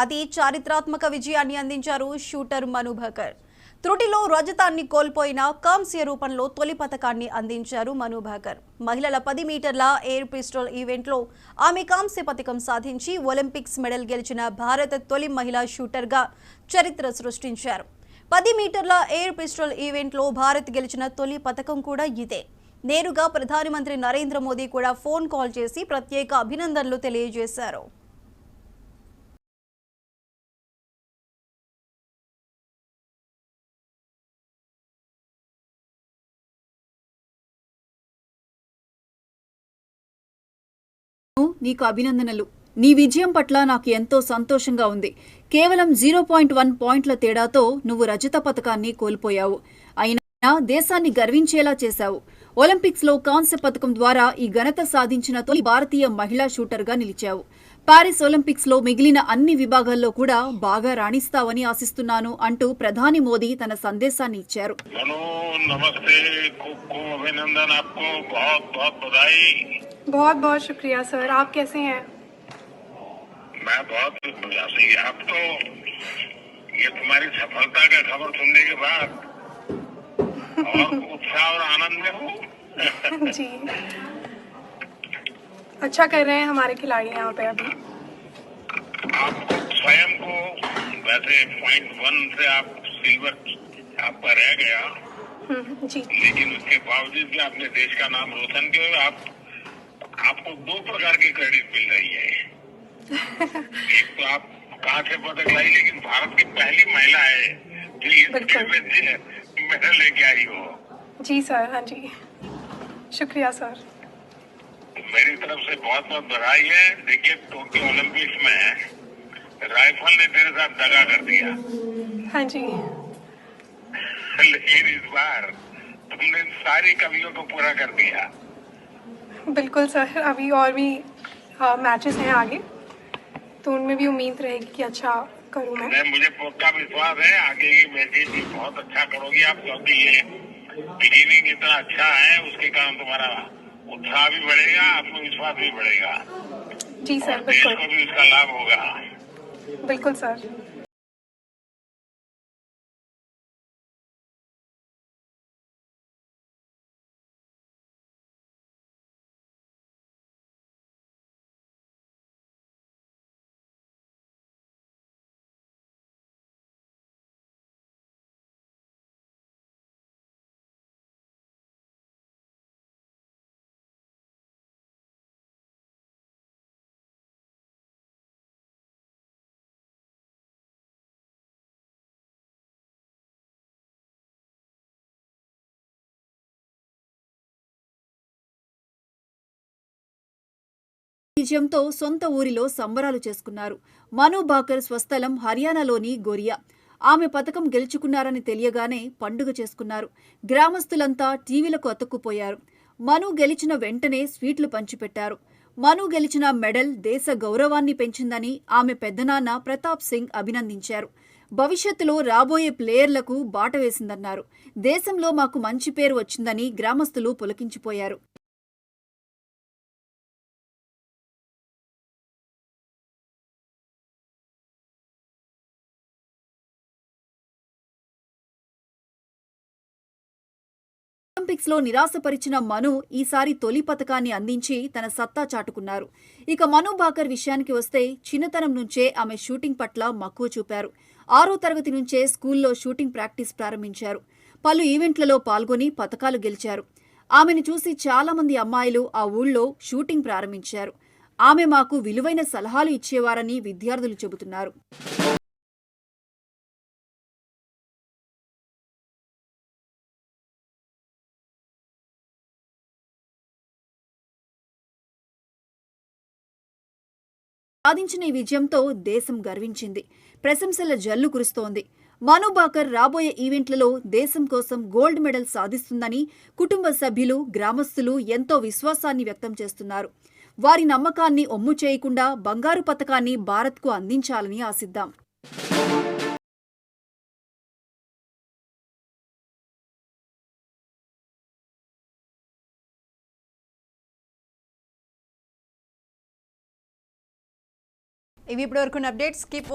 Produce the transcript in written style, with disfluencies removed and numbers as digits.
అది చారిత్రాత్మక విజయాన్ని అందించారు షూటర్ మను భాకర్. త్రుటిలో రజతాన్ని కోల్పోయిన కాంస్య రూపంలో తొలి పతకాన్ని అందించారు మను భాకర్. మహిళల 10 మీటర్ల ఎయిర్ పిస్టల్ ఈవెంట్లో ఆమె కాంస్య పతకం సాధించి ఒలింపిక్స్ మెడల్ గెలిచిన భారత తొలి మహిళా షూటర్గా చరిత్ర సృష్టించారు. 10 మీటర్ల ఎయిర్ పిస్టల్ ఈవెంట్లో భారత్ గెలిచిన తొలి పతకం కూడా ఇదే. నేరుగా ప్రధానమంత్రి నరేంద్ర మోదీ కూడా ఫోన్ కాల్ చేసి ప్రత్యేక అభినందనలు తెలియజేశారు. నీకు అభినందనలు. నీ విజయం పట్ల నాకు ఎంతో సంతోషంగా ఉంది. కేవలం 0.1 పాయింట్ల తేడాతో నువ్వు రజత పతకాన్ని కోల్పోయావు. అయినా దేశాన్ని గర్వించేలా చేశావు. ఒలింపిక్స్లో కాంస్య పతకం ద్వారా ఈ ఘనత సాధించిన తొలి భారతీయ మహిళా షూటర్గా నిలిచావు. పారిస్ ఒలింపిక్స్లో మిగిలిన అన్ని విభాగాల్లో కూడా బాగా రాణిస్తావని ఆశిస్తున్నాను అంటూ ప్రధాని మోదీ తన సందేశాన్ని ఇచ్చారు. बहुत बहुत शुक्रिया सर, आप कैसे हैं? मैं बहुत बढ़िया से आप तो ये तुम्हारी सफलता का खबर सुनने के बाद और उत्साह और आनंद में हूँ। जी, अच्छा कर रहे हैं हमारे खिलाड़ी यहाँ पे अभी। आप स्वयं को वैसे 0.1 से आप सिल्वर आपका रह गया, जी, लेकिन उसके बावजूद भी आपने देश का नाम रोशन किया। आपको 2 प्रकार की क्रेडिट मिल रही है। एक तो आप कहाँ से पदक लाई, लेकिन भारत की पहली महिला है जो इस खेल में मेडल लेके आई हो। जी सर, हाँ जी, शुक्रिया सर। मेरी तरफ से बहुत बहुत बधाई है। देखिए, टोक्यो ओलंपिक्स में राइफल ने तेरे साथ दगा कर दिया। हाँ जी, लेकिन इस बार तुमने सारी कमियों को पूरा कर दिया। बिल्कुल सर, अभी और भी मैचेस हैं आगे, तो उनमें भी उम्मीद रहेगी कि अच्छा करूँ मैं। मुझे पक्का विश्वास है आगे की मैचेस भी बहुत अच्छा करोगी आप, क्योंकि ये बिगिनिंग इतना अच्छा है, उसके कारण तुम्हारा उत्साह भी बढ़ेगा, आत्मविश्वास भी बढ़ेगा। जी सर, देश बिल्कुल को भी इसका लाभ होगा। बिल्कुल सर। విజయంతో సొంత ఊరిలో సంబరాలు చేసుకున్నారు. మను భాకర్ స్వస్థలం హర్యానాలోని గోరియా. ఆమె పతకం గెలుచుకున్నారని తెలియగానే పండుగ చేసుకున్నారు. గ్రామస్తులంతా టీవీలకు అతుక్కుపోయారు. మను గెలిచిన వెంటనే స్వీట్లు పంచిపెట్టారు. మను గెలిచిన మెడల్ దేశ గౌరవాన్ని పెంచిందని ఆమె పెద్దనాన్న ప్రతాప్ సింగ్ అభినందించారు. భవిష్యత్తులో రాబోయే ప్లేయర్లకు బాట వేసిందన్నారు. దేశంలో మాకు మంచి పేరు వచ్చిందని గ్రామస్తులు పులకించిపోయారు. ఒలింపిక్స్లో నిరాశపరిచిన మను ఈసారి తొలి పతకాన్ని అందించి తన సత్తా చాటుకున్నారు. ఇక మను భాకర్ విషయానికి వస్తే చిన్నతనం నుంచే ఆమె షూటింగ్ పట్ల మక్కువ చూపారు. 6వ తరగతి నుంచే స్కూల్లో షూటింగ్ ప్రాక్టీస్ ప్రారంభించారు. పలు ఈవెంట్లలో పాల్గొని పతకాలు గెలిచారు. ఆమెను చూసి చాలా మంది అమ్మాయిలు ఆ ఊళ్ళో షూటింగ్ ప్రారంభించారు. ఆమె మాకు విలువైన సలహాలు ఇచ్చేవారని విద్యార్థులు చెబుతున్నారు. సాధించిన ఈ విజయంతో దేశం గర్వించింది. ప్రశంసల జల్లు కురుస్తోంది. మను భాకర్ రాబోయే ఈవెంట్లలో దేశం కోసం గోల్డ్ మెడల్ సాధిస్తుందని కుటుంబ సభ్యులు, గ్రామస్తులు ఎంతో విశ్వాసాన్ని వ్యక్తం చేస్తున్నారు. వారి నమ్మకాన్ని ఒమ్ము చేయకుండా బంగారు పతకాన్ని భారత్కు అందించాలని ఆశిద్దాం. ఇవి ఇప్పటివరకు అప్డేట్స్. కీప్